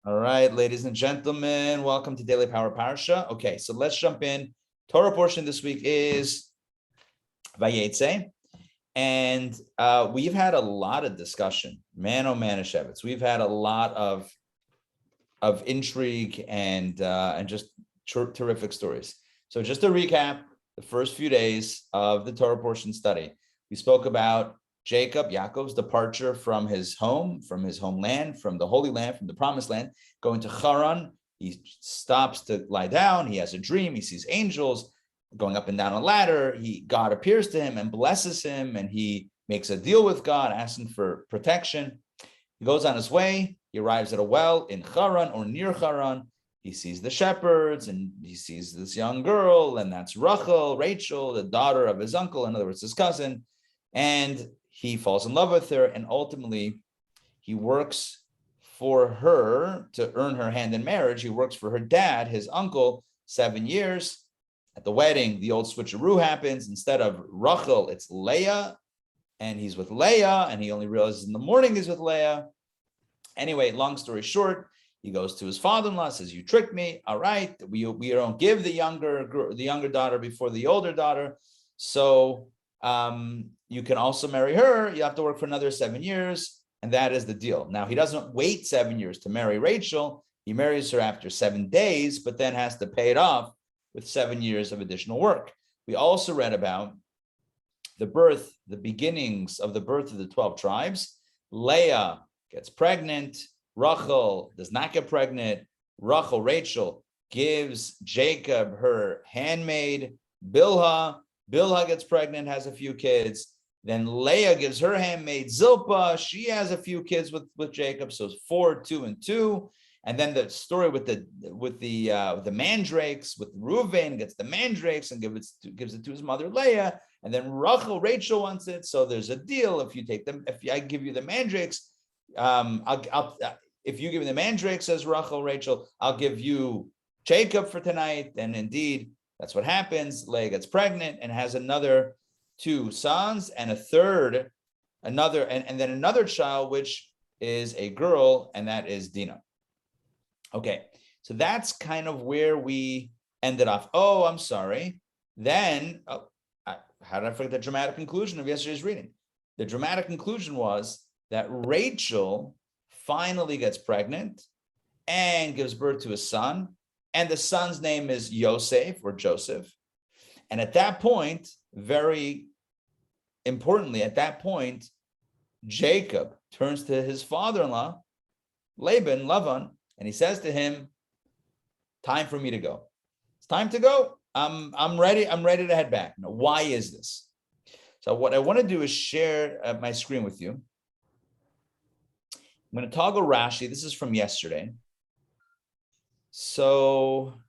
All right, ladies and gentlemen, welcome to Daily Power Parsha. Okay, so let's jump in. Torah portion this week is Vayeitzei, and we've had a lot of discussion. Man, oh man, Shevitz. We've had a lot of intrigue and just terrific stories. So just to recap, the first few days of the Torah portion study, we spoke about Yaakov's departure from his home, from his homeland, from the Holy Land, from the Promised Land, going to Haran. He stops to lie down. He has a dream. He sees angels going up and down a ladder. God appears to him and blesses him, and he makes a deal with God, asking for protection. He goes on his way. He arrives at a well in Haran or near Haran. He sees the shepherds, and he sees this young girl, and that's Rachel, the daughter of his uncle, in other words, his cousin, and he falls in love with her, and ultimately he works for her to earn her hand in marriage. He works for her dad, his uncle, 7 years. At the wedding, the old switcheroo happens. Instead of Rachel, it's Leah, and he's with Leah, and he only realizes in the morning he's with Leah. Anyway, long story short, he goes to his father-in-law, says, "You tricked me. All right, we don't give the younger daughter before the older daughter. So you can also marry her. You have to work for another 7 years." And that is the deal. Now, he doesn't wait 7 years to marry Rachel. He marries her after 7 days, but then has to pay it off with 7 years of additional work. We also read about the beginnings of the birth of the 12 tribes. Leah gets pregnant. Rachel does not get pregnant. Rachel gives Jacob her handmaid, Bilhah. Bilhah gets pregnant, has a few kids. Then Leah gives her handmaid Zilpah. She has a few kids with Jacob, so it's 4, 2, and 2. And then the story with the mandrakes, with Reuven gets the mandrakes and gives it to his mother Leah. And then Rachel wants it. So there's a deal. If you take them, if I give you the mandrakes, if you give me the mandrakes, says Rachel, I'll give you Jacob for tonight. And indeed, that's what happens. Leah gets pregnant and has another 2 sons and then another child, which is a girl, and that is Dinah. Okay, so that's kind of where we ended off. Oh, I'm sorry. Then, how did I forget the dramatic conclusion of yesterday's reading? The dramatic conclusion was that Rachel finally gets pregnant and gives birth to a son, and the son's name is Yosef or Joseph. And at that point, very importantly, Jacob turns to his father-in-law, Lavan, and he says to him, "Time for me to go. It's time to go. I'm ready. I'm ready to head back." Now, why is this? So what I want to do is share my screen with you. I'm going to toggle Rashi. This is from yesterday. So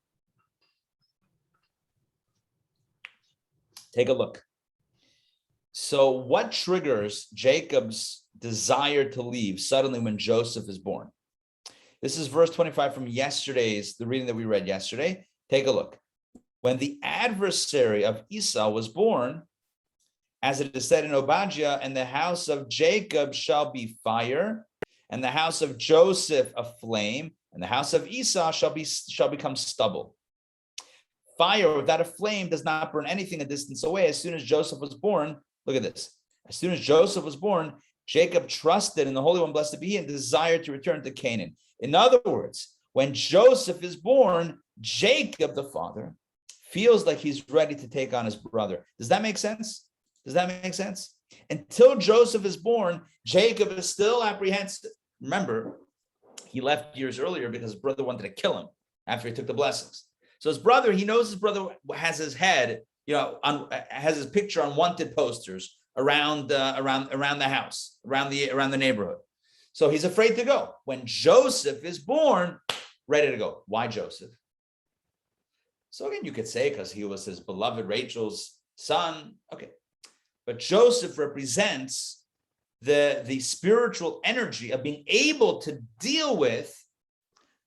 take a look. So what triggers Jacob's desire to leave suddenly when Joseph is born? This is verse 25 from the reading that we read yesterday. Take a look. When the adversary of Esau was born, as it is said in Obadiah, and the house of Jacob shall be fire, and the house of Joseph a flame, and the house of Esau shall become stubble. Fire without a flame does not burn anything a distance away. As soon as Joseph was born, look at this. As soon as Joseph was born, Jacob trusted in the Holy One, blessed be He, and desired to return to Canaan. In other words, when Joseph is born, Jacob, the father, feels like he's ready to take on his brother. Does that make sense? Until Joseph is born, Jacob is still apprehensive. Remember, he left years earlier because his brother wanted to kill him after he took the blessings. So he knows his brother has his head, has his picture on wanted posters around the house, around the neighborhood. So he's afraid to go. When Joseph is born, ready to go. Why Joseph? So again, you could say because he was his beloved Rachel's son. Okay, but Joseph represents the spiritual energy of being able to deal with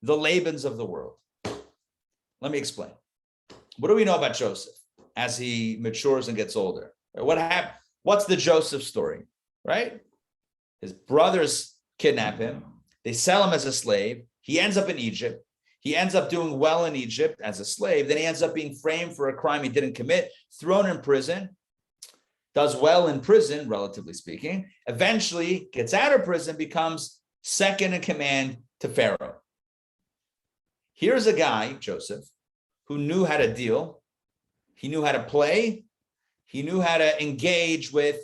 the Labans of the world. Let me explain. What do we know about Joseph as he matures and gets older? What happened? What's the Joseph story, right? His brothers kidnap him. They sell him as a slave. He ends up in Egypt. He ends up doing well in Egypt as a slave. Then he ends up being framed for a crime he didn't commit, thrown in prison, does well in prison, relatively speaking, eventually gets out of prison, becomes second in command to Pharaoh. Here's a guy, Joseph, who knew how to deal. He knew how to play. He knew how to engage with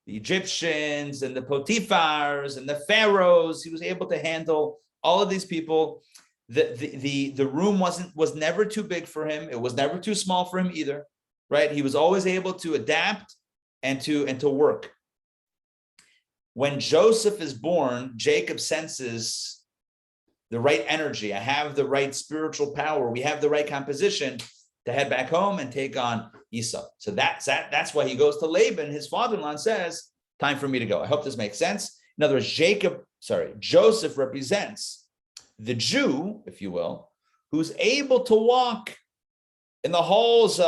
the Egyptians and the Potiphars and the pharaohs. He was able to handle all of these people. The room was never too big for him. It was never too small for him either, right? He was always able to adapt and to work. When Joseph is born, Jacob senses the right energy. I have the right spiritual power. We have the right composition to head back home and take on Esau. So that's why he goes to Laban. His father-in-law and says, time for me to go. I hope this makes sense. In other words, Joseph represents the Jew, if you will, who's able to walk in the halls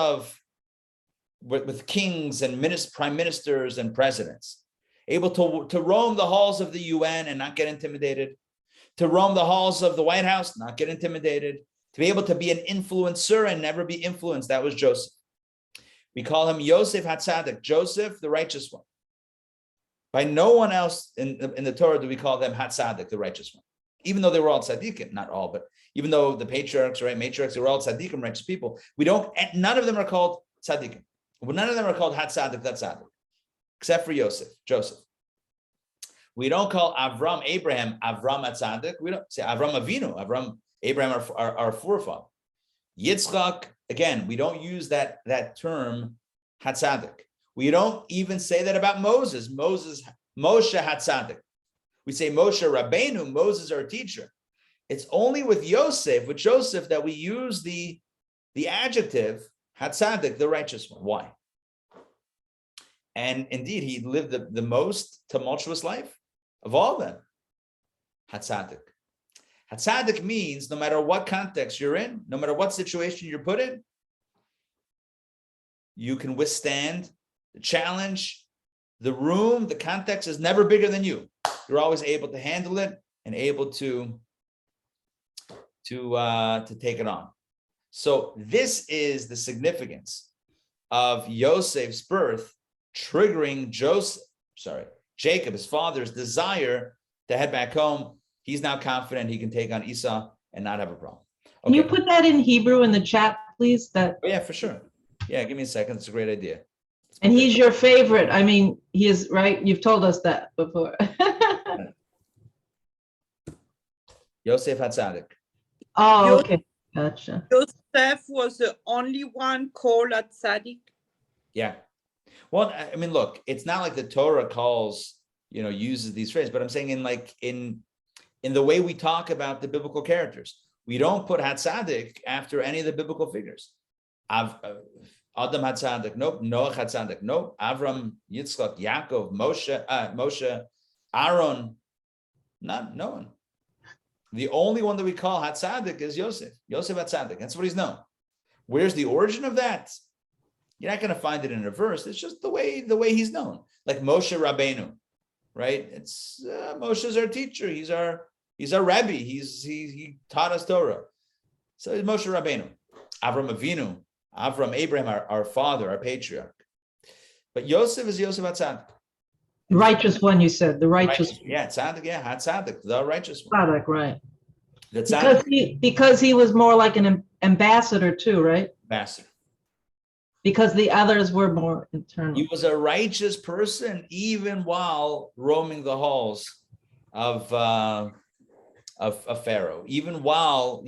with kings and prime ministers and presidents, able to roam the halls of the UN and not get intimidated, to roam the halls of the White House, not get intimidated, to be able to be an influencer and never be influenced. That was Joseph. We call him Yosef HaTzadik, Joseph, the righteous one. By no one else in the Torah do we call them HaTzadik, the righteous one. Even though they were all tzaddikim, not all, but even though the patriarchs, right, matriarchs, they were all tzaddikim, righteous people, none of them are called tzaddikim. None of them are called HaTzadik, HaTzadik, except for Joseph. We don't call Abraham HaTzadik. We don't say Avram Avinu, Abraham, our forefather. Yitzchak, again, we don't use that term HaTzadik. We don't even say that about Moses. Moshe HaTzadik. We say Moshe Rabbeinu, Moses our teacher. It's only with Joseph, that we use the adjective HaTzadik, the righteous one. Why? And indeed, he lived the most tumultuous life of all of them. HaTzadik. HaTzadik means no matter what context you're in, no matter what situation you're put in, you can withstand the challenge. The room, the context is never bigger than you. You're always able to handle it and able to take it on. So this is the significance of Yosef's birth, triggering Jacob, his father's desire to head back home. He's now confident he can take on Esau and not have a problem. Okay. Can you put that in Hebrew in the chat, please? Oh, yeah, for sure. Yeah, give me a second. It's a great idea. And he's your favorite. I mean, he is, right? You've told us that before. Yosef HaTzadik. Oh, okay. Gotcha. Joseph was the only one called a tzaddik. Yeah. Well, I mean, look, it's not like the Torah uses these phrases, but I'm saying in the way we talk about the biblical characters, we don't put HaTzadik after any of the biblical figures. Adam HaTzadik, nope. Noah HaTzadik, nope. Avram, Yitzchak, Yaakov, Moshe, Aaron, no one. The only one that we call HaTzadik is Yosef HaTzadik. That's what he's known. Where's the origin of that? You're not going to find it in a verse. It's just the way he's known. Like Moshe Rabbeinu, right? It's Moshe's our teacher. He's our Rabbi. He taught us Torah. So it's Moshe Rabbeinu. Avram Avinu, Abraham, our father, our patriarch. But Yosef is Yosef HaTzadik. The righteous one, you said. The righteous one. Yeah, tzaddik, HaTzadik, the righteous one. Tzaddik, right. The tzaddik. Because he was more like an ambassador too, right? Ambassador. Because the others were more internal. He was a righteous person even while roaming the halls of Pharaoh, even while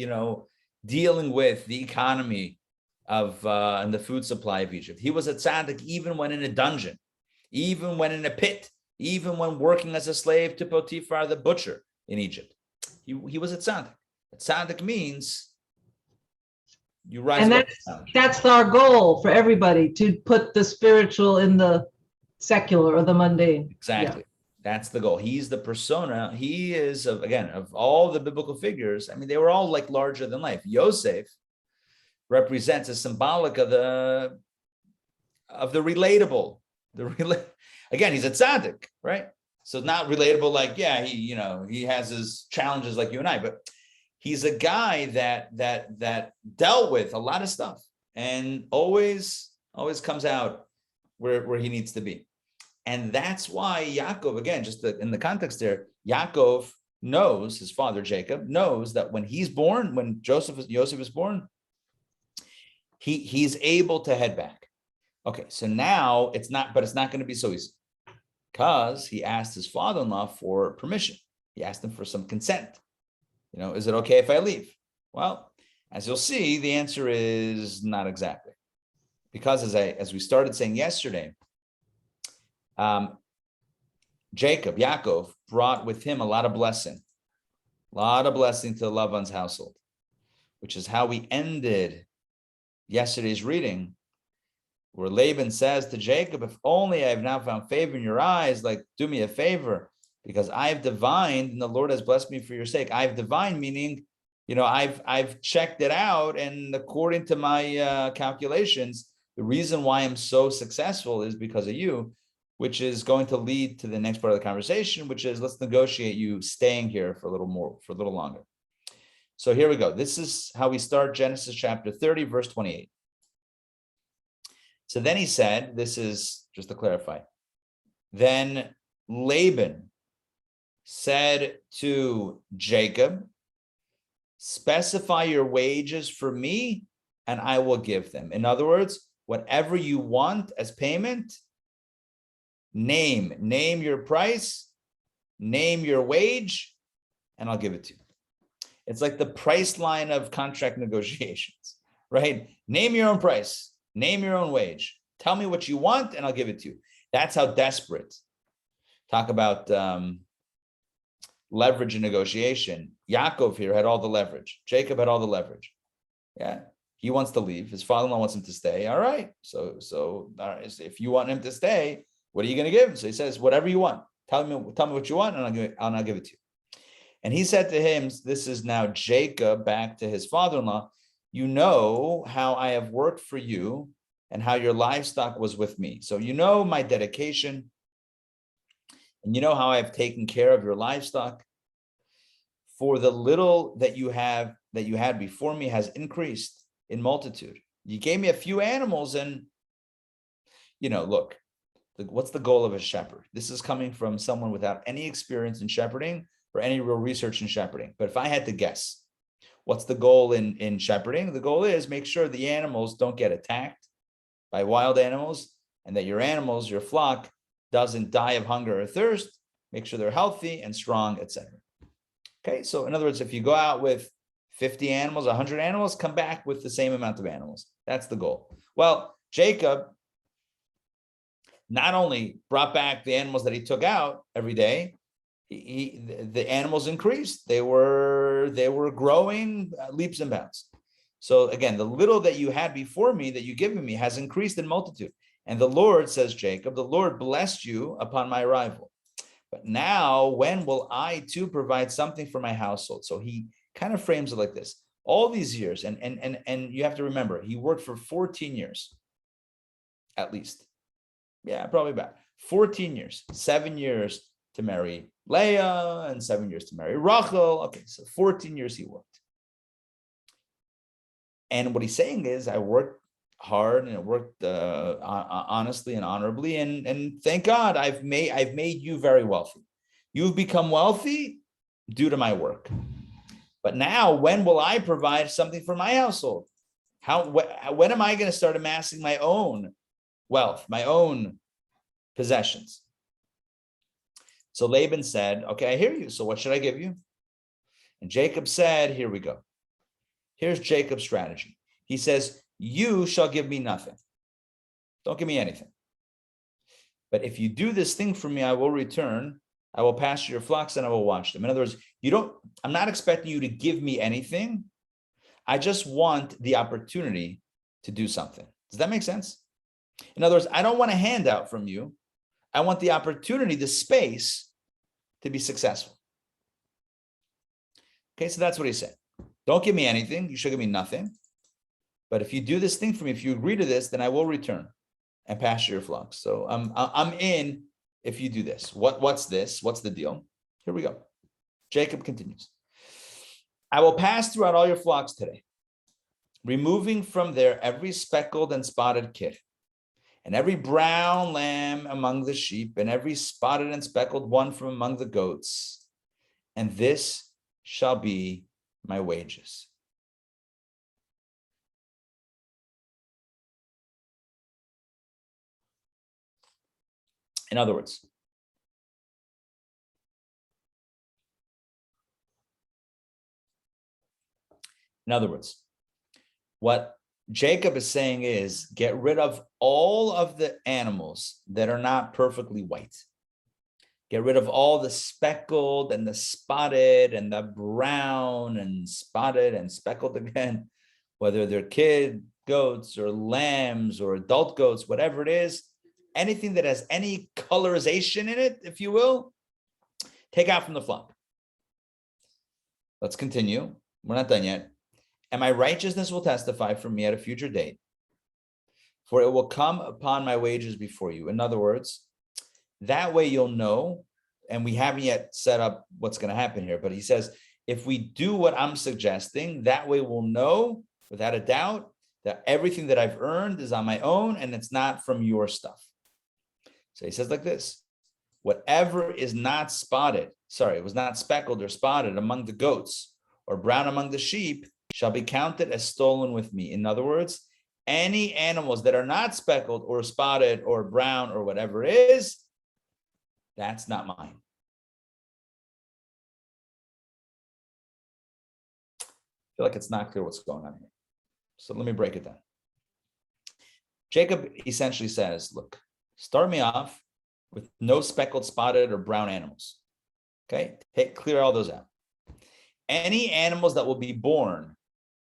dealing with the economy and the food supply of Egypt. He was a tzaddik even when in a dungeon, even when in a pit, even when working as a slave to Potiphar the butcher in Egypt. He was a tzaddik. A tzaddik means you rise. And that's our goal for everybody, to put the spiritual in the secular or the mundane. Exactly. Yeah. That's the goal. He's the persona. He is, of all the biblical figures, I mean, they were all like larger than life. Yosef represents a symbolic of the relatable. Again, he's a tzaddik, right? So not relatable, like, yeah, he has his challenges like you and I, but he's a guy that dealt with a lot of stuff and always comes out where he needs to be. And that's why Yaakov, again, just in the context there, Yaakov knows, his father Jacob knows that when he's born, when Joseph is born, he's able to head back. Okay, so now it's not going to be so easy, because he asked his father-in-law for permission. He asked him for some consent. Is it okay if I leave? Well, as you'll see, the answer is not exactly, because as we started saying yesterday, Yaakov brought with him a lot of blessing to Lavan's household, which is how we ended yesterday's reading, where Laban says to Jacob, if only I have now found favor in your eyes, like, do me a favor, because I have divined and the Lord has blessed me for your sake. I have divined, meaning, I've checked it out, and according to my calculations, the reason why I'm so successful is because of you, which is going to lead to the next part of the conversation, which is, let's negotiate you staying here for a little longer. So here we go. This is how we start Genesis chapter 30, verse 28. So then he said, this is just to clarify, then Laban said to Jacob, specify your wages for me and I will give them. In other words, whatever you want as payment, name your price, name your wage, and I'll give it to you. It's like the price line of contract negotiations, right? Name your own price, name your own wage, tell me what you want, and I'll give it to you. That's how desperate. Talk about leverage in negotiation. Yaakov here had all the leverage. Jacob had all the leverage. Yeah, he wants to leave. His father-in-law wants him to stay. All right. So if you want him to stay, what are you going to give him? So he says, whatever you want. Tell me what you want, and I'll give it to you. And he said to him, this is now Jacob back to his father-in-law, you know how I have worked for you and how your livestock was with me. So you know my dedication, and you know how I've taken care of your livestock. For the little that you had before me has increased in multitude. You gave me a few animals, and look, what's the goal of a shepherd? This is coming from someone without any experience in shepherding or any real research in shepherding. But if I had to guess, what's the goal in shepherding? The goal is make sure the animals don't get attacked by wild animals, and that your animals, your flock, doesn't die of hunger or thirst. Make sure they're healthy and strong, etc. Okay, so in other words, if you go out with 50 animals, 100 animals, come back with the same amount of animals. That's the goal. Well, Jacob not only brought back the animals that he took out every day, the animals increased. They were growing leaps and bounds. So again, the little that you had before me, that you given me, has increased in multitude. And the Lord, says Jacob, the Lord blessed you upon my arrival. But now, when will I too provide something for my household? So he kind of frames it like this. All these years, and you have to remember, he worked for 14 years, at least. Yeah, probably about 14 years, 7 years to marry Leah and 7 years to marry Rachel. Okay, so 14 years he worked. And what he's saying is, I worked hard and I worked honestly and honorably, and thank God I've made you very wealthy. You've become wealthy due to my work. But now, when will I provide something for my household? When am I going to start amassing my own wealth, my own possessions? So Laban said, okay, I hear you. So what should I give you? And Jacob said, here we go. Here's Jacob's strategy. He says, you shall give me nothing. Don't give me anything. But if you do this thing for me, I will return. I will pasture your flocks and I will watch them. In other words, I'm not expecting you to give me anything. I just want the opportunity to do something. Does that make sense? In other words, I don't want a handout from you. I want the opportunity, the space to be successful. Okay, so that's what he said. Don't give me anything. You should give me nothing. But if you do this thing for me, if you agree to this, then I will return and pasture your flocks. So I'm in if you do this. What's this? What's the deal? Here we go. Jacob continues. I will pass throughout all your flocks today, removing from there every speckled and spotted kid, and every brown lamb among the sheep, and every spotted and speckled one from among the goats. And this shall be my wages. In other words, what Jacob is saying is get rid of all of the animals that are not perfectly white. Get rid of all the speckled and the spotted and the brown and spotted and speckled again, whether they're kid goats or lambs or adult goats, whatever it is, anything that has any colorization in it, if you will, take out from the flock. Let's continue. We're not done yet. And my righteousness will testify for me at a future date, for it will come upon my wages before you. In other words, that way you'll know, and we haven't yet set up what's going to happen here, but he says, if we do what I'm suggesting, that way we'll know without a doubt that everything that I've earned is on my own and it's not from your stuff. So he says like this, whatever is not spotted, it was not speckled or spotted among the goats or brown among the sheep shall be counted as stolen with me. In other words, any animals that are not speckled or spotted or brown or whatever it is, that's not mine. I feel like it's not clear what's going on here. So let me break it down. Jacob essentially says, look, start me off with no speckled, spotted, or brown animals. Okay, clear all those out. Any animals that will be born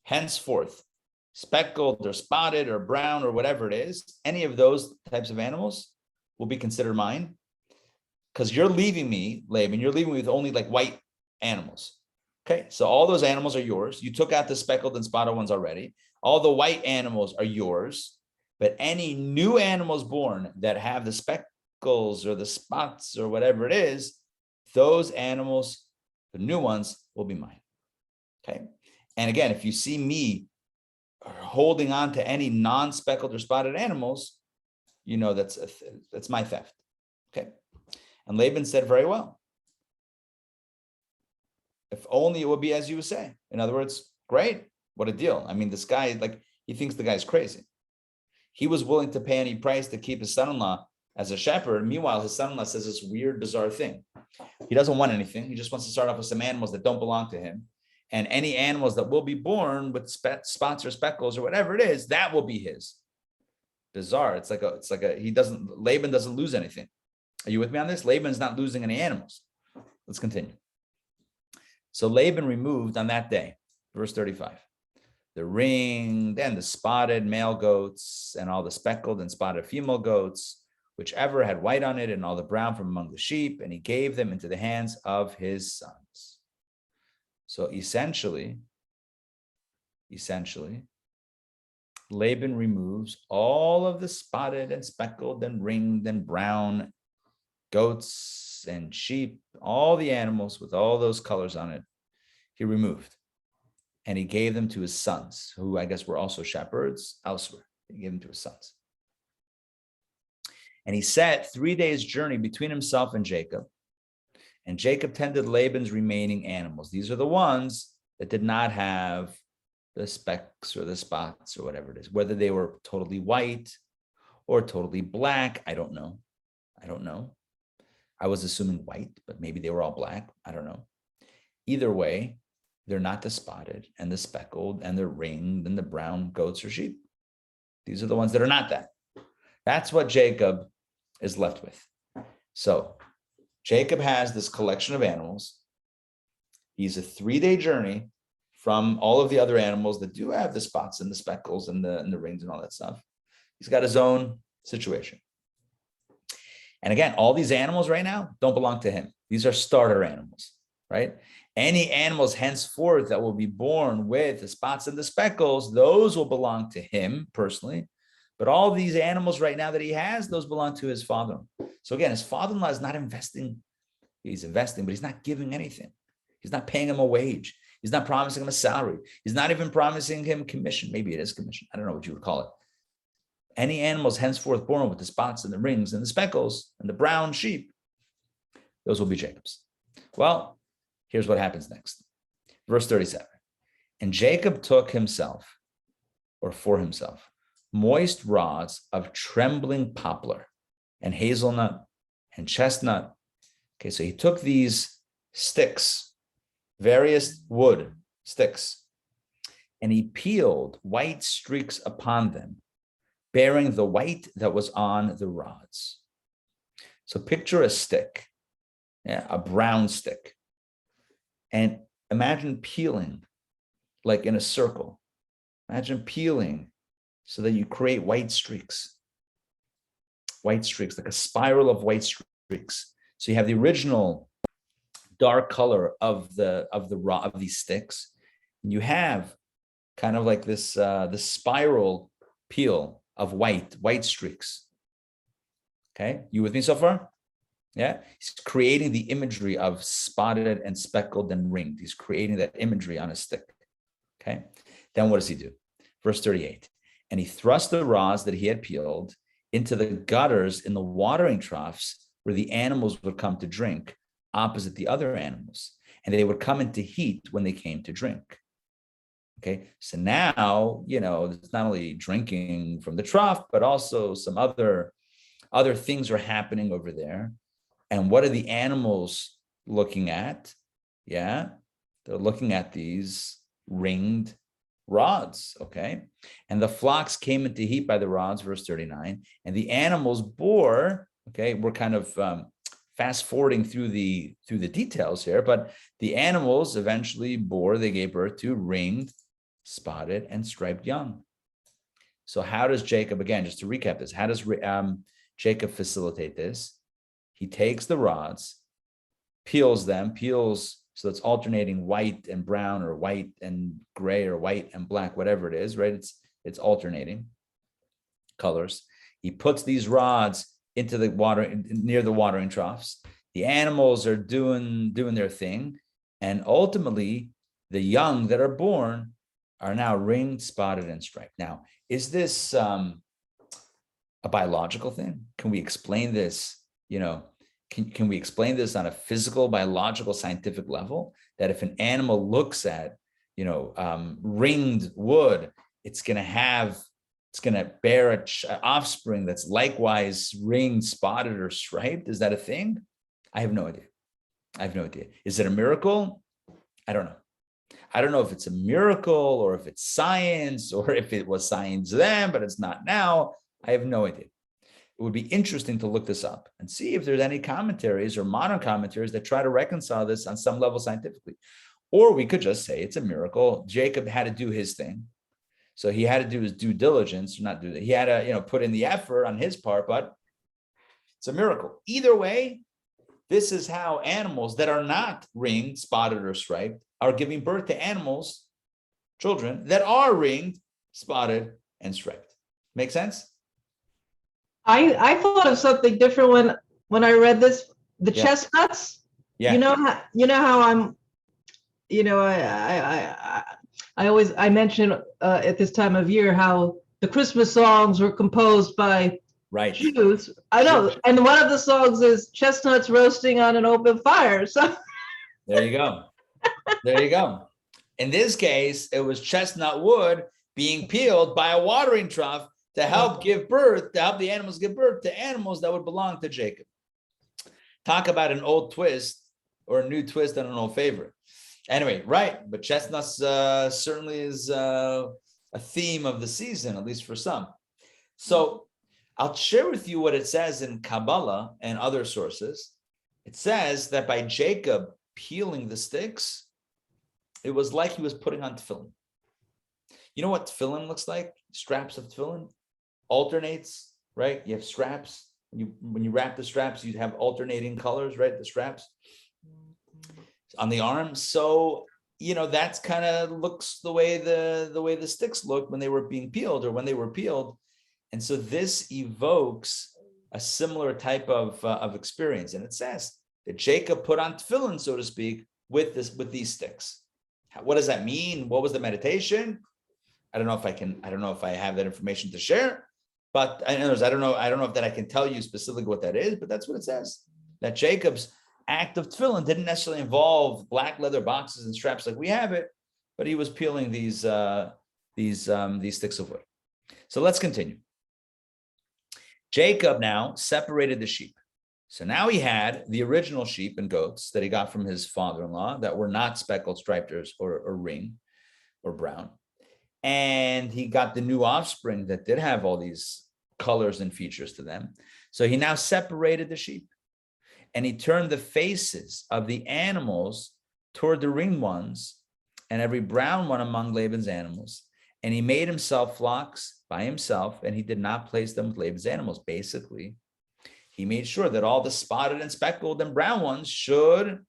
henceforth, speckled or spotted or brown or whatever it is, any of those types of animals will be considered mine. Because you're leaving me, Laban, you're leaving me with only like white animals. Okay, so all those animals are yours. You took out the speckled and spotted ones already. All the white animals are yours. But any new animals born that have the speckles or the spots or whatever it is, those animals, the new ones, will be mine. Okay. And again, if you see me holding on to any non-speckled or spotted animals, you know that's my theft. Okay. And Laban said, very well. If only it would be as you say. In other words, great. What a deal. I mean, this guy, like, he thinks the guy's crazy. He was willing to pay any price to keep his son-in-law as a shepherd. Meanwhile, his son-in-law says this weird, bizarre thing. He doesn't want anything. He just wants to start off with some animals that don't belong to him. And any animals that will be born with spots or speckles or whatever it is, that will be his. Bizarre. Laban doesn't lose anything. Are you with me on this? Laban's not losing any animals. Let's continue. So Laban removed on that day, verse 35, the ringed and the spotted male goats and all the speckled and spotted female goats, whichever had white on it, and all the brown from among the sheep, and he gave them into the hands of his sons. So essentially, Laban removes all of the spotted and speckled and ringed and brown goats and sheep, all the animals with all those colors on it, he removed. And he gave them to his sons, who I guess were also shepherds elsewhere. He gave them to his sons. And he set 3 days' journey between himself and Jacob. And Jacob tended Laban's remaining animals. These are the ones that did not have the specks or the spots or whatever it is, whether they were totally white or totally black. I don't know. I was assuming white, but maybe they were all black. I don't know. Either way, they're not the spotted and the speckled and the ringed and the brown goats or sheep. These are the ones that are not that. That's what Jacob is left with. So Jacob has this collection of animals. He's a 3-day journey from all of the other animals that do have the spots and the speckles and the rings and all that stuff. He's got his own situation. And again, all these animals right now don't belong to him. These are starter animals, right? Any animals henceforth that will be born with the spots and the speckles, those will belong to him personally. But all these animals right now that he has, those belong to his father. So again, his father-in-law is not investing. He's investing, but he's not giving anything. He's not paying him a wage. He's not promising him a salary. He's not even promising him commission. Maybe it is commission. I don't know what you would call it. Any animals henceforth born with the spots and the rings and the speckles and the brown sheep, those will be Jacob's. Well, here's what happens next. Verse 37. And Jacob took himself, or for himself, moist rods of trembling poplar and hazelnut and chestnut. Okay, so he took these sticks, various wood sticks, and he peeled white streaks upon them, bearing the white that was on the rods. So picture a stick, a brown stick, and imagine peeling like in a circle. Imagine peeling so that you create white streaks, like a spiral of white streaks. So you have the original dark color of these sticks, and you have kind of like this the spiral peel of white streaks. Okay, you with me so far? Yeah, he's creating the imagery of spotted and speckled and ringed. He's creating that imagery on a stick. Okay, then what does he do? Verse 38. And he thrust the rods that he had peeled into the gutters in the watering troughs where the animals would come to drink, opposite the other animals, and they would come into heat when they came to drink. Okay, so now, it's not only drinking from the trough, but also some other things are happening over there. And what are the animals looking at? Yeah, they're looking at these ringed rods, okay? And the flocks came into heat by the rods, verse 39, and the animals bore, okay, we're kind of fast forwarding through the details here, but the animals eventually they gave birth to ringed, spotted, and striped young. So how does Jacob, again, just to recap this, how does Jacob facilitate this? He takes the rods, peels so it's alternating white and brown, or white and gray, or white and black, whatever it is, right? It's alternating colors. He puts these rods into the water, near the watering troughs. The animals are doing their thing, and ultimately the young that are born are now ringed, spotted, and striped. Now, is this a biological thing? Can we explain this? Can we explain this on a physical, biological, scientific level? That if an animal looks at, ringed wood, it's going to bear an offspring that's likewise ringed, spotted, or striped? Is that a thing? I have no idea. Is it a miracle? I don't know. I don't know if it's a miracle, or if it's science, or if it was science then, but it's not now. I have no idea. It would be interesting to look this up and see if there's any commentaries or modern commentaries that try to reconcile this on some level scientifically. Or we could just say it's a miracle. Jacob had to do his thing. So he had to do his due diligence, not do that. He had to, put in the effort on his part, but it's a miracle. Either way, this is how animals that are not ringed, spotted, or striped are giving birth to children that are ringed, spotted, and striped. Make sense? I thought of something different when I read this. The chestnuts. Yeah. You know how I'm. I mention at this time of year how the Christmas songs were composed by Jews. I know, sure. And one of the songs is chestnuts roasting on an open fire. So there you go. In this case, it was chestnut wood being peeled by a watering trough to help the animals give birth to animals that would belong to Jacob. Talk about an old twist, or a new twist on an old favorite. Anyway, right, but chestnuts certainly is a theme of the season, at least for some. So I'll share with you what it says in Kabbalah and other sources. It says that by Jacob peeling the sticks, it was like he was putting on tefillin. You know what tefillin looks like? Straps of tefillin alternates, right? You have straps. When you wrap the straps, you have alternating colors, right? The straps on the arms. So, that's kind of looks the way the sticks looked when they were being peeled, or when they were peeled. And so this evokes a similar type of experience. And it says that Jacob put on tefillin, so to speak, with these sticks. What does that mean? What was the meditation? I don't know if I have that information to share, but I don't know if that I can tell you specifically what that is, but that's what it says. That Jacob's act of tefillin didn't necessarily involve black leather boxes and straps like we have it, but he was peeling these sticks of wood. So let's continue. Jacob now separated the sheep. So now he had the original sheep and goats that he got from his father-in-law that were not speckled, striped, or ring or brown. And he got the new offspring that did have all these colors and features to them. So he now separated the sheep. And he turned the faces of the animals toward the ringed ones and every brown one among Laban's animals. And he made himself flocks by himself, and he did not place them with Laban's animals. Basically, he made sure that all the spotted and speckled and brown ones should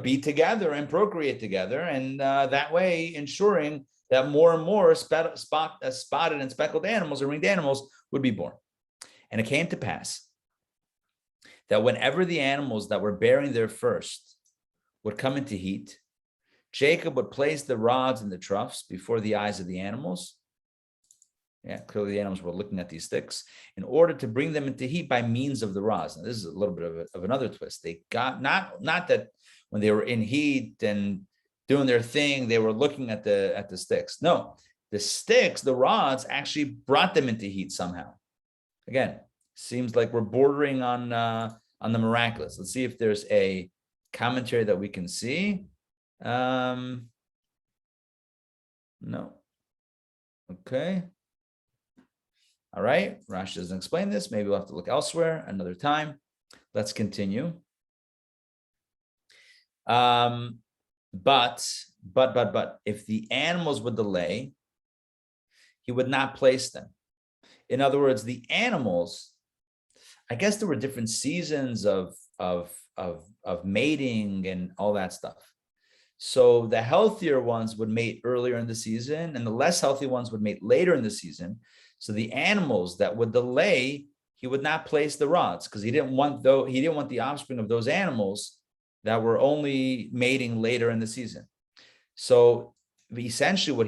be together and procreate together. And that way, ensuring that more and more spotted and speckled animals or ringed animals would be born. And it came to pass that whenever the animals that were bearing their first would come into heat, Jacob would place the rods and the troughs before the eyes of the animals. Yeah, clearly the animals were looking at these sticks in order to bring them into heat by means of the rods. Now, this is a little bit of another twist. They got not that when they were in heat and doing their thing, they were looking at the sticks. No, the sticks, the rods actually brought them into heat somehow. Again, seems like we're bordering on the miraculous. Let's see if there's a commentary that we can see. No. Okay. All right. Rashi doesn't explain this. Maybe we'll have to look elsewhere another time. Let's continue. But if the animals would delay, he would not place them. In other words, the animals, I guess there were different seasons of mating and all that stuff. So the healthier ones would mate earlier in the season, and the less healthy ones would mate later in the season. So the animals that would delay, he would not place the rods because he didn't want the offspring of those animals that were only mating later in the season. So essentially what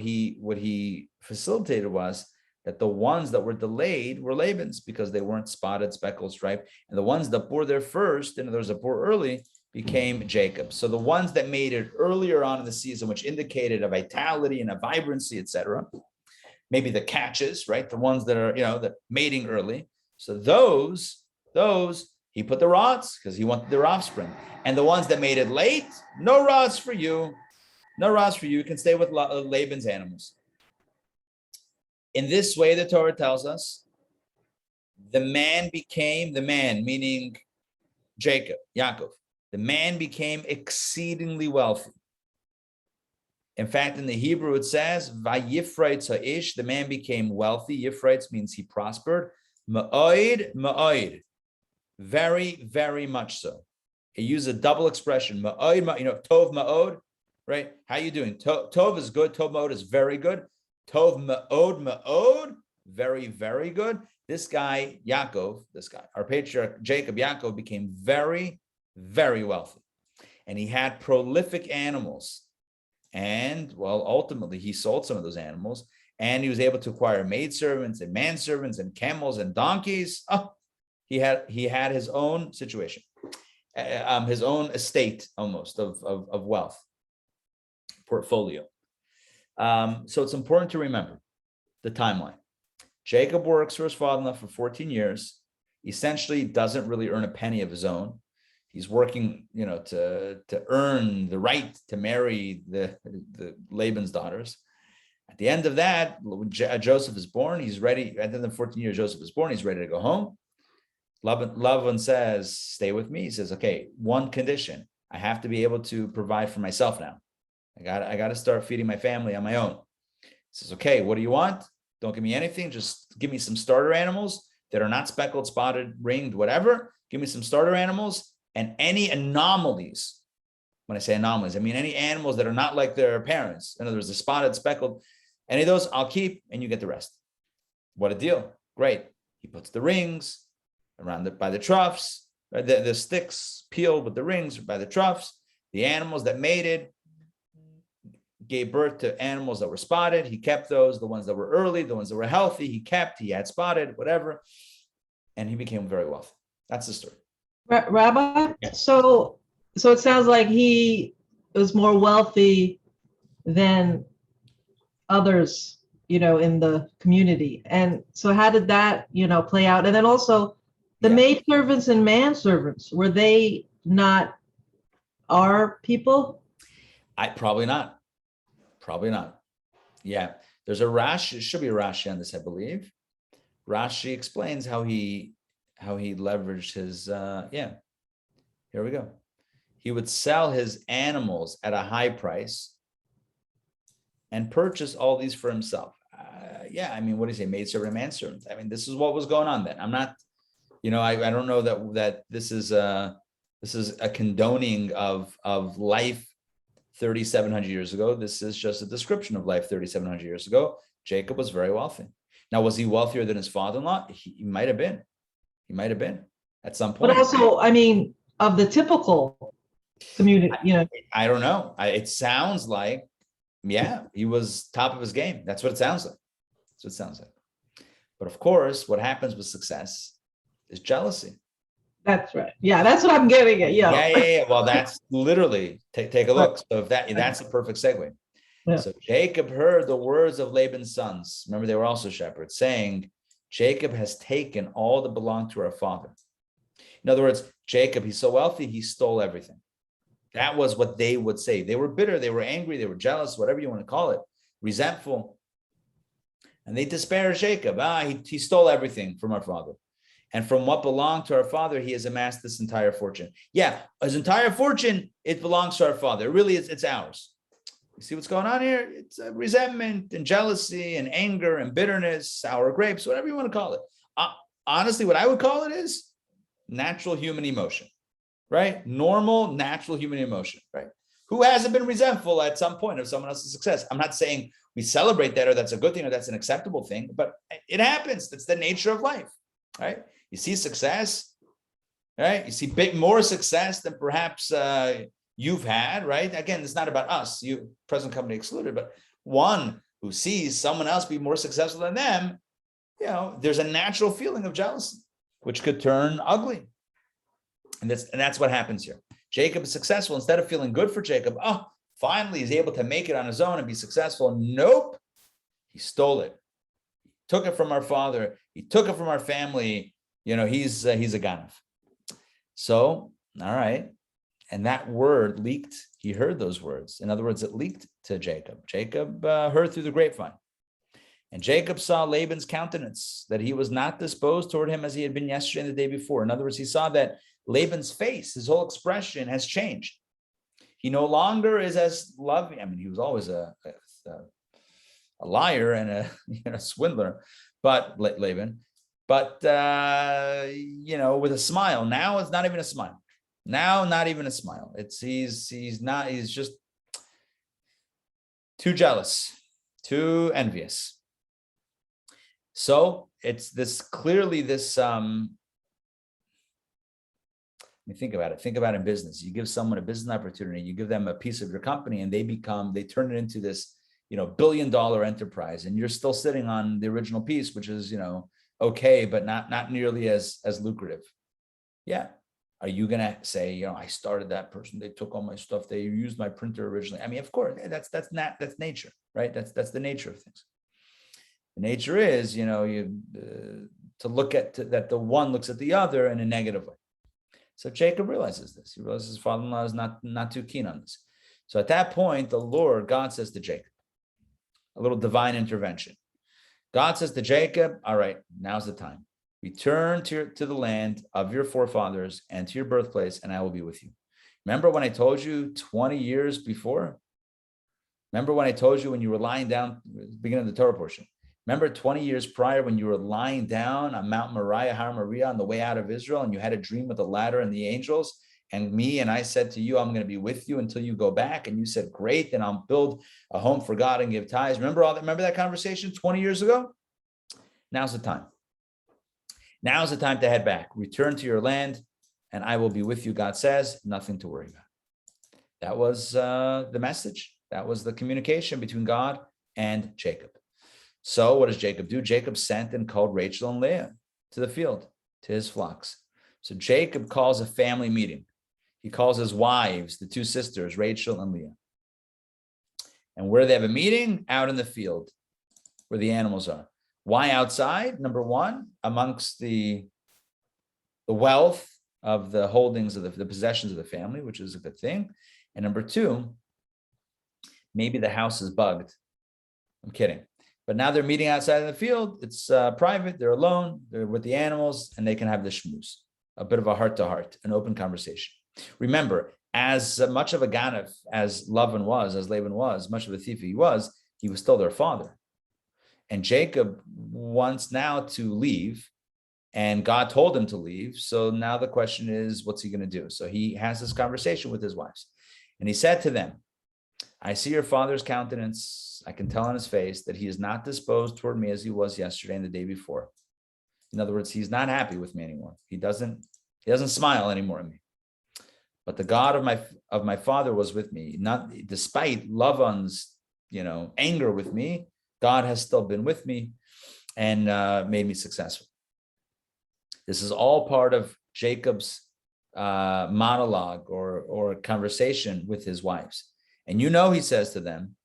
he facilitated was that the ones that were delayed were Laban's because they weren't spotted, speckled, striped, and the ones that bore their first, and those that bore early, became Jacob. So the ones that made it earlier on in the season, which indicated a vitality and a vibrancy, etc., maybe the catches, right? The ones that are, that mating early. So those he put the rods because he wanted their offspring. And the ones that made it late, no rods for you. No rods for you. You can stay with Laban's animals. In this way, the Torah tells us, the man, meaning Jacob, Yaakov. The man became exceedingly wealthy. In fact, in the Hebrew, it says, Vayifraitz ha'ish, the man became wealthy. Yifraitz means he prospered. Ma'oid, ma'oid. Very, very much so. He used a double expression. Ma'oid, tov ma'od, right? How you doing? Tov is good. Tov ma'od is very good. Tov ma'od, ma'od, very, very good. This guy, Yaakov, our patriarch, Jacob, Yaakov, became very, very wealthy. And he had prolific animals. And, well, ultimately, he sold some of those animals. And he was able to acquire maidservants and manservants and camels and donkeys. Oh, he had his own situation, his own estate almost of wealth, portfolio. So it's important to remember the timeline. Jacob works for his father-in-law for 14 years, essentially doesn't really earn a penny of his own. He's working, to earn the right to marry the Laban's daughters. At the end of that, Joseph is born. He's ready. At the end of 14 years, Joseph is born. He's ready to go home. Laban says, stay with me. He says, okay, one condition. I have to be able to provide for myself now. I got to start feeding my family on my own. He says, okay, what do you want? Don't give me anything. Just give me some starter animals that are not speckled, spotted, ringed, whatever. Give me some starter animals, and any anomalies When I say anomalies, I mean any animals that are not like their parents. In other words, the spotted, speckled, any of those I'll keep and you get the rest. What a deal. Great. He puts the rings around by the troughs, the sticks peeled with the rings by the troughs. The animals that mated gave birth to animals that were spotted. He kept those. The ones that were early, the ones that were healthy, he had spotted, whatever. And he became very wealthy. That's the story. Rabbi, Yeah. so it sounds like he was more wealthy than others, in the community. And so how did that, play out? And then also the maidservants and manservants, were they not our people? Probably not. Yeah. There's a Rashi, it should be a Rashi on this, I believe. Rashi explains how he leveraged his, here we go. He would sell his animals at a high price and purchase all these for himself. What do you say? Maidservant and manservant. I mean, this is what was going on then. I'm not, I don't know that this is a condoning of life 3,700 years ago. This is just a description of life 3,700 years ago. Jacob was very wealthy. Now, was he wealthier than his father-in-law? He might have been. He might have been at some point. But also, of the typical community, I don't know. It sounds like, he was top of his game. That's what it sounds like. But of course, what happens with success is jealousy. That's right. Yeah, that's what I'm getting at. Yeah. Well, that's literally, take a look. So if that's a perfect segue. Yeah. So Jacob heard the words of Laban's sons. Remember, they were also shepherds, saying, Jacob has taken all that belonged to our father. In other words, Jacob, he's so wealthy, he stole everything. That was what they would say. They were bitter, they were angry, they were jealous, whatever you want to call it, resentful. And they disparaged Jacob. He stole everything from our father. And from what belonged to our father, he has amassed this entire fortune. Yeah, his entire fortune, it belongs to our father. It really is, it's ours. You see what's going on here? It's resentment and jealousy and anger and bitterness, sour grapes, whatever you want to call it. Honestly, what I would call it is natural human emotion, right? Normal, natural human emotion, right? Who hasn't been resentful at some point of someone else's success? I'm not saying we celebrate that or that's a good thing or that's an acceptable thing, but it happens. That's the nature of life, right? You see success, right? You see more success than perhaps you've had, right? Again, it's not about us, you present company excluded, but one who sees someone else be more successful than them, there's a natural feeling of jealousy, which could turn ugly. And that's what happens here. Jacob is successful. Instead of feeling good for Jacob, finally he's able to make it on his own and be successful. Nope, he stole it. He took it from our father. He took it from our family. He's a ganav. So, all right. And that word leaked. He heard those words. In other words, it leaked to Jacob. Jacob heard through the grapevine. And Jacob saw Laban's countenance, that he was not disposed toward him as he had been yesterday and the day before. In other words, he saw that Laban's face, his whole expression has changed. He no longer is as loving. I mean, he was always a liar and a swindler, but Laban, but with a smile. Now it's not even a smile. He's just too jealous, too envious. So it's clearly this, think about it. Think about it in business. You give someone a business opportunity, you give them a piece of your company and they turn it into this, $1 billion enterprise. And you're still sitting on the original piece, which is, okay, but not nearly as lucrative. Yeah. Are you going to say, I started that person, they took all my stuff, they used my printer originally? I mean, of course, that's nature, right? That's the nature of things. The nature is, to look at that the one looks at the other in a negative way. So Jacob realizes this. He realizes his father-in-law is not too keen on this. So at that point, God says to Jacob, a little divine intervention. God says to Jacob, all right, now's the time. Return to the land of your forefathers and to your birthplace, and I will be with you. Remember when I told you 20 years before? Remember when I told you when you were lying down, beginning of the Torah portion? Remember 20 years prior when you were lying down on Mount Moriah, Har Moriah, on the way out of Israel, and you had a dream with the ladder and the angels? And I said to you, I'm going to be with you until you go back. And you said, great, then I'll build a home for God and give tithes. Remember that conversation 20 years ago? Now's the time. Now's the time to head back. Return to your land, and I will be with you, God says. Nothing to worry about. That was the message. That was the communication between God and Jacob. So what does Jacob do? Jacob sent and called Rachel and Leah to the field, to his flocks. So Jacob calls a family meeting. He calls his wives, the two sisters, Rachel and Leah. And where they have a meeting? Out in the field, where the animals are. Why outside? Number one, amongst the wealth of the holdings of the possessions of the family, which is a good thing. And number two, maybe the house is bugged. I'm kidding. But now they're meeting outside in the field. It's private. They're alone. They're with the animals, and they can have the schmooze, a bit of a heart-to-heart, an open conversation. Remember, as much of a ganav as Laban was, much of a thief he was still their father. And Jacob wants now to leave, and God told him to leave. So now the question is, what's he going to do? So he has this conversation with his wives. And he said to them, I see your father's countenance. I can tell on his face that he is not disposed toward me as he was yesterday and the day before. In other words, he's not happy with me anymore. He doesn't smile anymore at me. But the God of my father was with me. Not despite Laban's, anger with me, God has still been with me and made me successful. This is all part of Jacob's monologue or conversation with his wives. And he says to them,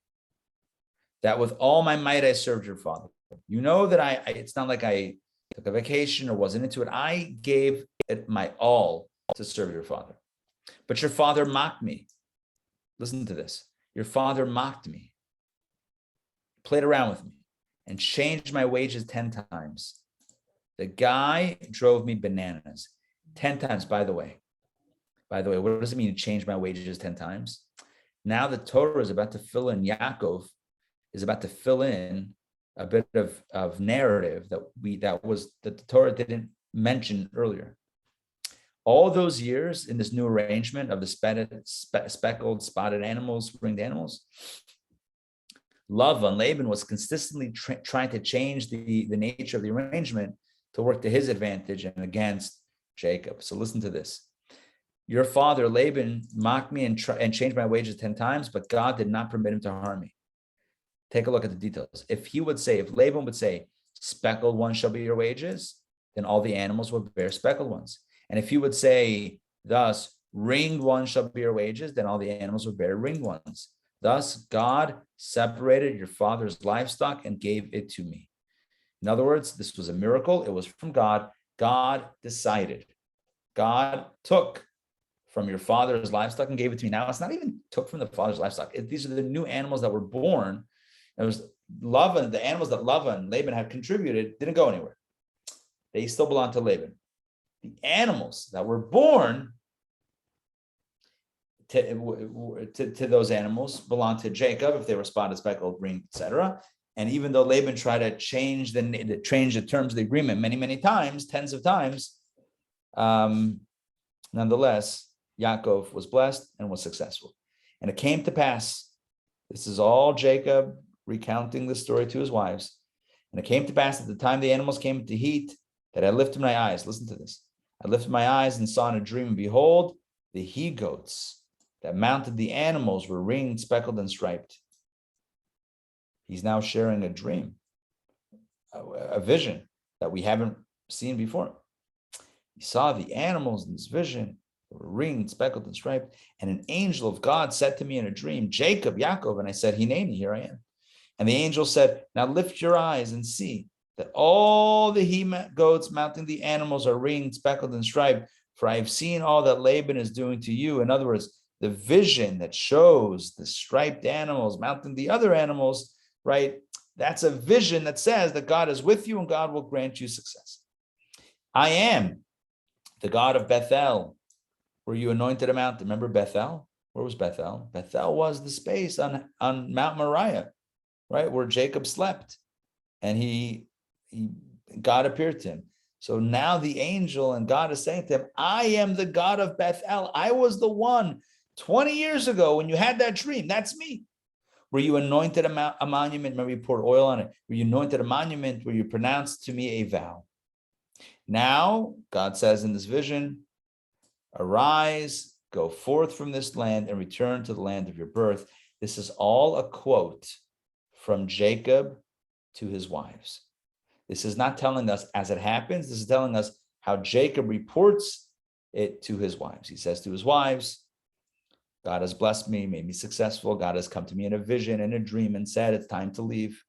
that with all my might I served your father. That it's not like I took a vacation or wasn't into it. I gave it my all to serve your father. But your father mocked me. Listen to this. Your father mocked me, played around with me, and changed my wages 10 times. The guy drove me bananas 10 times, by the way. By the way, what does it mean to change my wages 10 times? Now the Torah is about to fill in, Yaakov is about to fill in a bit of narrative that the Torah didn't mention earlier. All those years in this new arrangement of the speckled, spotted animals, ringed animals, Laban was consistently trying to change the nature of the arrangement to work to his advantage and against Jacob. So listen to this. Your father, Laban, mocked me and changed my wages 10 times, but God did not permit him to harm me. Take a look at the details. If Laban would say, speckled ones shall be your wages, then all the animals would bear speckled ones. And if he would say, thus, ringed ones shall be your wages, then all the animals would bear ringed ones. Thus, God separated your father's livestock and gave it to me. In other words, this was a miracle. It was from God. God decided. God took from your father's livestock and gave it to me. Now, it's not even took from the father's livestock. These are the new animals that were born. It was Laban, the animals that Laban had contributed didn't go anywhere. They still belong to Laban. The animals that were born to those animals belong to Jacob if they were spotted, speckled, ringed, etc. And even though Laban tried to change the terms of the agreement many, many times, tens of times, nonetheless, Yaakov was blessed and was successful. And it came to pass, this is all Jacob recounting the story to his wives. And it came to pass at the time the animals came into heat that I lifted my eyes. Listen to this. I lifted my eyes and saw in a dream, and behold, the he-goats that mounted the animals were ringed, speckled, and striped. He's now sharing a dream, a vision that we haven't seen before. He saw the animals in this vision, they were ringed, speckled, and striped. And an angel of God said to me in a dream, Jacob, Yaakov. And I said, Hineni, here I am. And the angel said, now lift your eyes and see that all the he-goats mounting the animals are ringed, speckled, and striped. For I have seen all that Laban is doing to you. In other words, the vision that shows the striped animals mounting the other animals, right? That's a vision that says that God is with you and God will grant you success. I am the God of Bethel, where you anointed a mountain. Remember Bethel? Where was Bethel? Bethel was the space on Mount Moriah, right? Where Jacob slept. And God appeared to him. So now the angel and God is saying to him, I am the God of Bethel. I was the one 20 years ago when you had that dream. That's me. Where you anointed a monument, remember you poured oil on it, where you anointed a monument, where you pronounced to me a vow. Now, God says in this vision, arise, go forth from this land and return to the land of your birth. This is all a quote from Jacob to his wives. This is not telling us as it happens. This is telling us how Jacob reports it to his wives. He says to his wives, God has blessed me, made me successful. God has come to me in a vision, in a dream, and said, it's time to leave.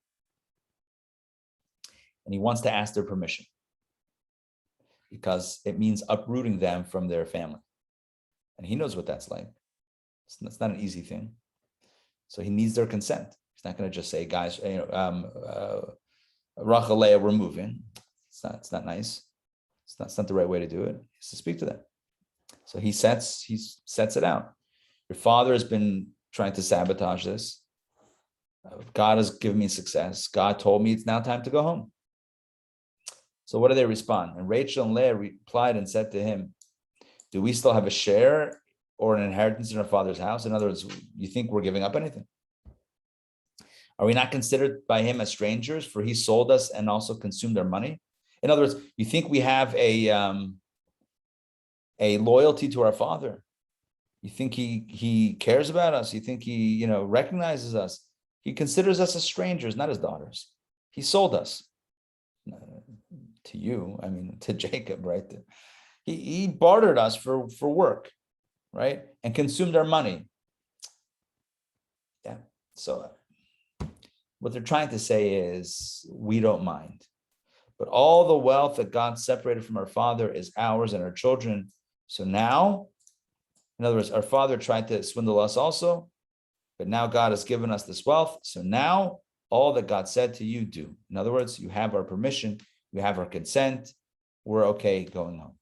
And he wants to ask their permission because it means uprooting them from their family. And he knows what that's like. It's not an easy thing. So he needs their consent. He's not going to just say, guys, Rachel, Leah, we're moving. It's not nice. It's not the right way to do it. He has to speak to them. So he sets it out. Your father has been trying to sabotage this. God has given me success. God told me it's now time to go home. So what do they respond? And Rachel and Leah replied and said to him, do we still have a share or an inheritance in our father's house? In other words, you think we're giving up anything? Are we not considered by him as strangers? For he sold us and also consumed our money. In other words, you think we have a loyalty to our father? You think he cares about us? You think he recognizes us? He considers us as strangers, not as daughters. He sold us to you. I mean, to Jacob, right? He bartered us for work, right? And consumed our money. Yeah. So what they're trying to say is, we don't mind. But all the wealth that God separated from our father is ours and our children. So now, in other words, our father tried to swindle us also, but now God has given us this wealth. So now all that God said to you, do. In other words, you have our permission, you have our consent, we're okay going home.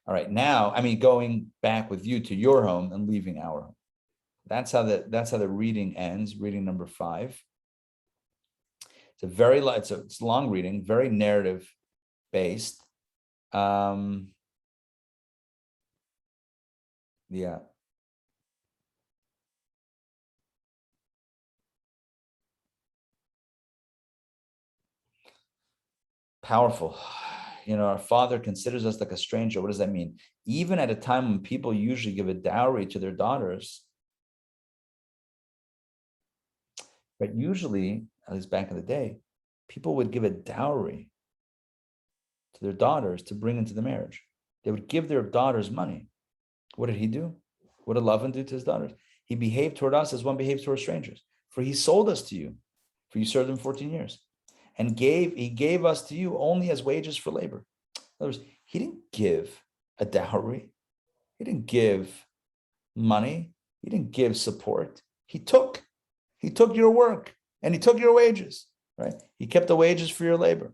All right, now, going back with you to your home and leaving our home. That's how the reading ends, reading number 5. It's a long reading, very narrative based. Yeah. Powerful. Our father considers us like a stranger. What does that mean? Even at a time when people usually give a dowry to their daughters, but usually, at least back in the day, people would give a dowry to their daughters to bring into the marriage. They would give their daughters money. What did he do? What did Lavan do to his daughters? He behaved toward us as one behaves toward strangers. For he sold us to you, for you served him 14 years. And he gave us to you only as wages for labor. In other words, he didn't give a dowry. He didn't give money. He didn't give support. He took your work and he took your wages, right? He kept the wages for your labor.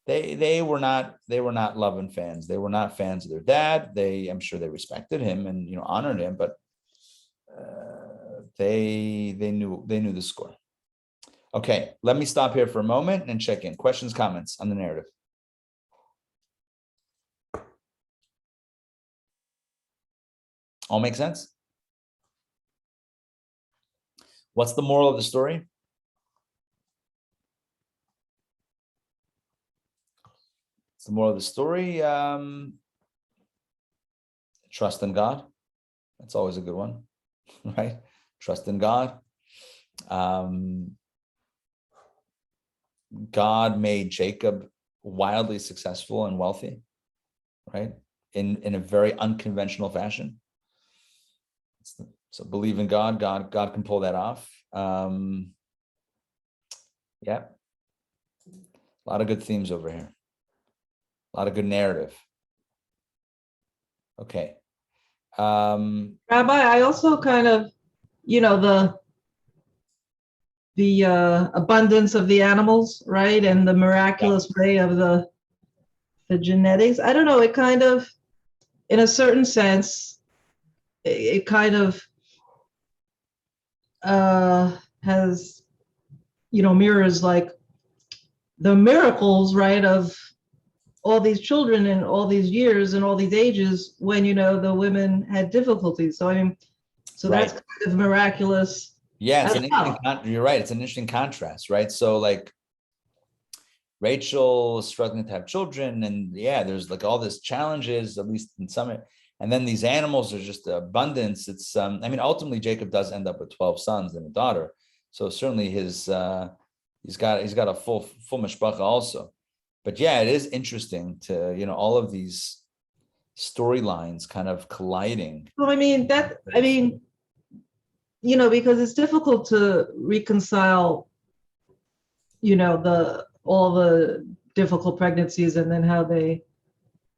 They were not Lavan fans. They were not fans of their dad. I'm sure they respected him and honored him, but they knew the score. Okay, let me stop here for a moment and check in. Questions, comments on the narrative? All make sense? What's the moral of the story? The moral of the story, trust in God. That's always a good one, right? Trust in God. God made Jacob wildly successful and wealthy, right? In a very unconventional fashion. So believe in God. God can pull that off. Yeah. A lot of good themes over here. A lot of good narrative. Okay. Rabbi, I also kind of, the abundance of the animals, right? And the miraculous way of the genetics. I don't know, it kind of, in a certain sense, it kind of has, mirrors like the miracles, right, of all these children in all these years and all these ages when, the women had difficulties. So, I mean, so Right. that's kind of miraculous. Yeah, it's as an well. interesting, you're right. It's an interesting contrast, right? So like Rachel is struggling to have children, and yeah, there's like all these challenges, at least in some, and then these animals are just abundance. It's I mean, ultimately Jacob does end up with 12 sons and a daughter. So certainly he's got a full mishpacha also. But yeah, it is interesting to, all of these storylines kind of colliding. Well, because it's difficult to reconcile, all the difficult pregnancies and then how they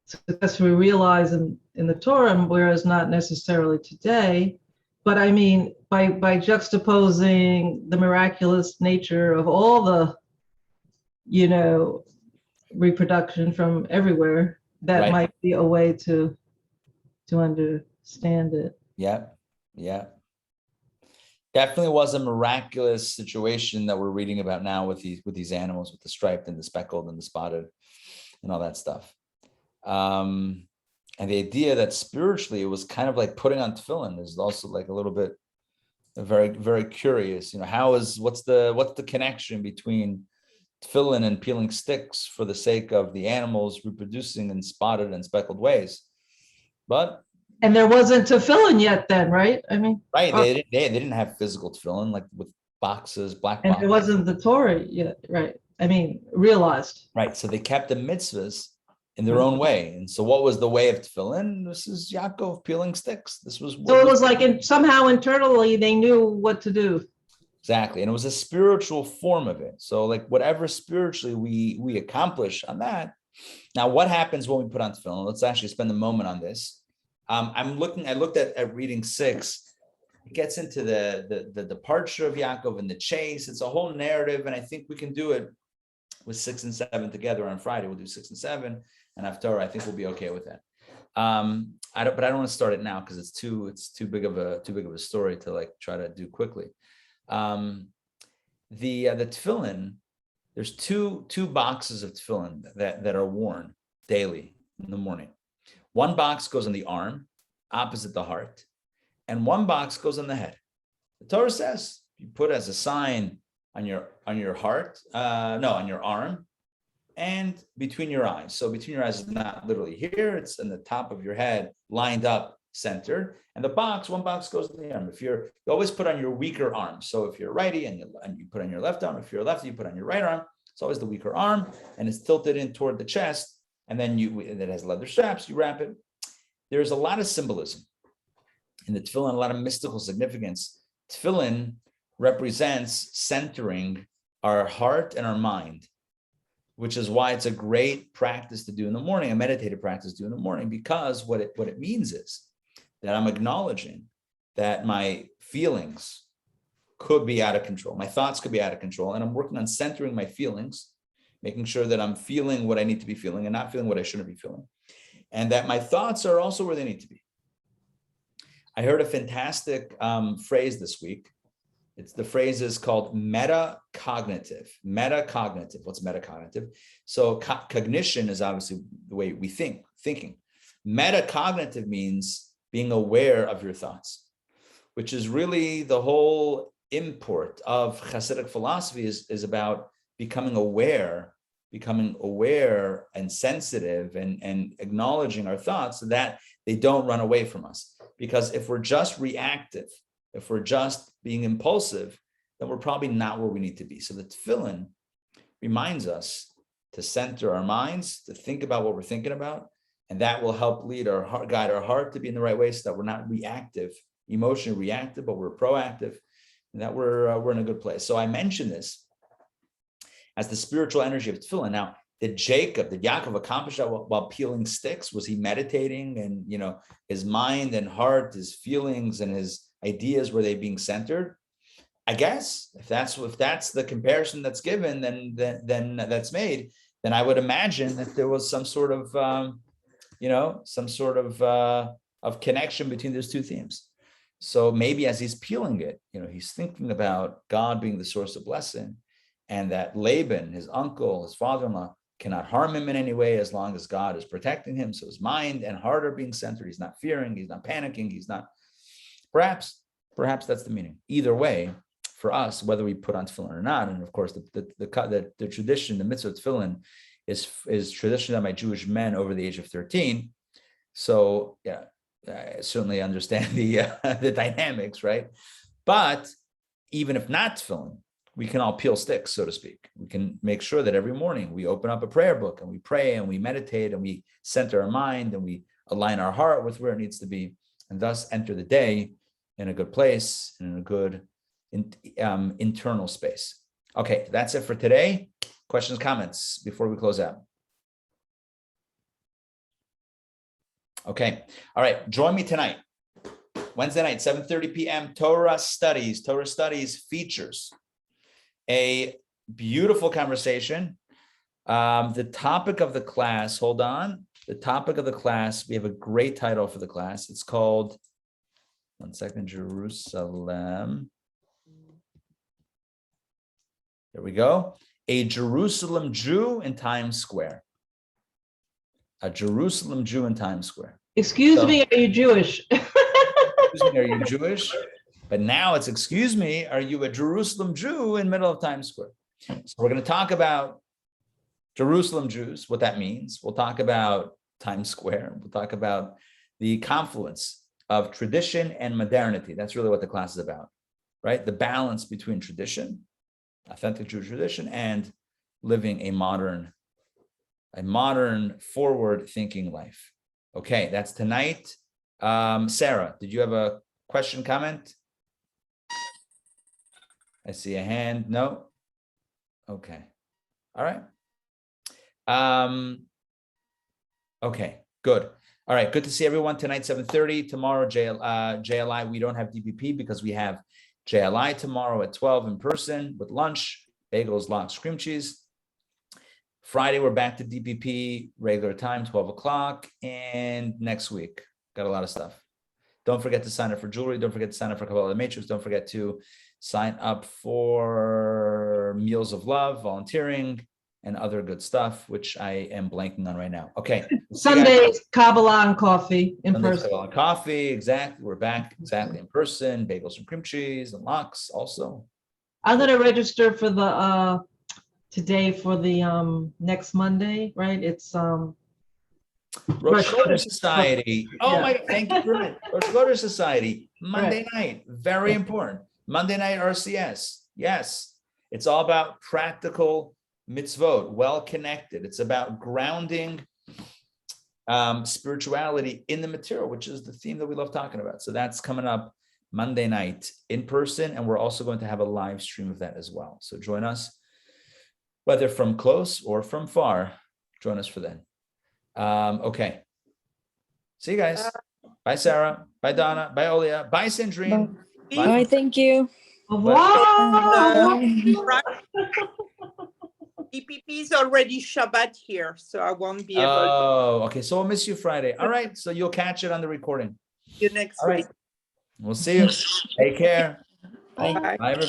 successfully realize in the Torah, whereas not necessarily today. But I mean, by juxtaposing the miraculous nature of all the, reproduction from everywhere, that Right. might be a way to understand it. Yeah. Definitely was a miraculous situation that we're reading about now with these animals, with the striped and the speckled and the spotted and all that stuff. And the idea that spiritually it was kind of like putting on tefillin is also like a little bit very, very curious. What's the connection between tefillin and peeling sticks for the sake of the animals reproducing in spotted and speckled ways? And there wasn't tefillin yet then, right? I mean, right. They didn't have physical tefillin like with boxes, black boxes. And it wasn't the Torah yet, right? I mean, realized. Right. So they kept the mitzvahs in their own way. And so what was the way of tefillin? This is Yaakov peeling sticks. This was so it was like somehow internally they knew what to do. Exactly. And it was a spiritual form of it. So like whatever spiritually we accomplish on that. Now, what happens when we put on tefillin? Let's actually spend a moment on this. I looked at reading 6. It gets into the departure of Yaakov and the chase. It's a whole narrative. And I think we can do it with 6 and 7 together on Friday. We'll do 6 and 7 and after, I think we'll be okay with that. I don't want to start it now because it's too big of a story to like try to do quickly. The tefillin, there's two boxes of tefillin that are worn daily in the morning. One box goes on the arm, opposite the heart, and one box goes on the head. The Torah says you put as a sign on your heart, on your arm, and between your eyes. So between your eyes is not literally here; it's in the top of your head, lined up, centered. And one box goes on the arm. You always put on your weaker arm. So if you're righty and you put on your left arm, if you're lefty, you put on your right arm. It's always the weaker arm, and it's tilted in toward the chest. And then it has leather straps. You wrap it. There's a lot of symbolism in the tefillin, a lot of mystical significance. Tefillin represents centering our heart and our mind, which is why it's a great practice to do in the morning, a meditative practice to do in the morning, because what it means is that I'm acknowledging that my feelings could be out of control. My thoughts could be out of control. And I'm working on centering my feelings, making sure that I'm feeling what I need to be feeling and not feeling what I shouldn't be feeling. And that my thoughts are also where they need to be. I heard a fantastic phrase this week. The phrase is called metacognitive. Metacognitive. What's metacognitive? So cognition is obviously the way we thinking. Metacognitive means being aware of your thoughts, which is really the whole import of Hasidic philosophy is about becoming aware and sensitive and acknowledging our thoughts so that they don't run away from us. Because if we're just reactive, if we're just being impulsive, then we're probably not where we need to be. So the tefillin reminds us to center our minds, to think about what we're thinking about, and that will help guide our heart to be in the right way so that we're not reactive, emotionally reactive, but we're proactive, and that we're in a good place. So I mentioned this as the spiritual energy of tefillin. Now, did Yaakov accomplish that while peeling sticks? Was he meditating and, his mind and heart, his feelings and his ideas, were they being centered? I guess if that's the comparison that's given, then that's made, then I would imagine that there was some sort of, of connection between those two themes. So maybe as he's peeling it, he's thinking about God being the source of blessing, and that Laban, his uncle, his father-in-law, cannot harm him in any way as long as God is protecting him. So his mind and heart are being centered. He's not fearing. He's not panicking. He's not. Perhaps that's the meaning. Either way, for us, whether we put on tefillin or not, and of course, the tradition, the mitzvah of tefillin, is tradition done by Jewish men over the age of 13. So yeah, I certainly understand the dynamics, right? But even if not tefillin, we can all peel sticks, so to speak. We can make sure that every morning we open up a prayer book and we pray and we meditate and we center our mind and we align our heart with where it needs to be, and thus enter the day in a good place and in a good internal space. Okay, that's it for today. Questions, comments before we close out? Okay, all right, join me tonight, Wednesday night, 7:30 p.m. Torah Studies. Torah Studies features a beautiful conversation. The topic of the class, hold on. The topic of the class, we have a great title for the class. It's called, one second, Jerusalem. There we go. A Jerusalem Jew in Times Square. A Jerusalem Jew in Times Square. Excuse me, are you Jewish? Excuse me, are you Jewish? But now it's, excuse me, are you a Jerusalem Jew in middle of Times Square? So we're going to talk about Jerusalem Jews, what that means. We'll talk about Times Square. We'll talk about the confluence of tradition and modernity. That's really what the class is about, right? The balance between tradition, authentic Jewish tradition, and living a modern forward-thinking life. Okay, that's tonight. Sarah, did you have a question, comment? I see a hand. No? Okay. All right. Okay, good. All right, good to see everyone tonight, 7:30. Tomorrow, JLI, we don't have DPP because we have JLI tomorrow at 12 in person with lunch, bagels, lox, cream cheese. Friday, we're back to DPP, regular time, 12 o'clock. And next week, got a lot of stuff. Don't forget to sign up for jewelry. Don't forget to sign up for Kabbalah Matrix. Don't forget to sign up for Meals of Love, volunteering, and other good stuff, which I am blanking on right now. Okay. Sundays, Kabbalah and coffee in person. Kabbalah and coffee, exactly. We're back exactly in person. Bagels and cream cheese and lox also. I'm going to register for the today for the next Monday, right? It's Rosh Chodesh Society. Oh yeah. My God, thank you for it. Rosh Chodesh Society, Monday night, very important. Monday night RCS. Yes, it's all about practical mitzvot, well connected. It's about grounding spirituality in the material, which is the theme that we love talking about. So that's coming up Monday night in person, and we're also going to have a live stream of that as well. So join us, whether from close or from far. Join us for that. Okay. See you guys. Bye, Sarah. Bye, Donna. Bye, Olia. Bye, Sandrine. Bye. Thank you. Wow. DPP is already Shabbat here, so I won't be able to Oh, okay. So we'll miss you Friday. All right. So you'll catch it on the recording. see you next All right. week. We'll see you. Take care. Bye. Bye. Bye, everybody.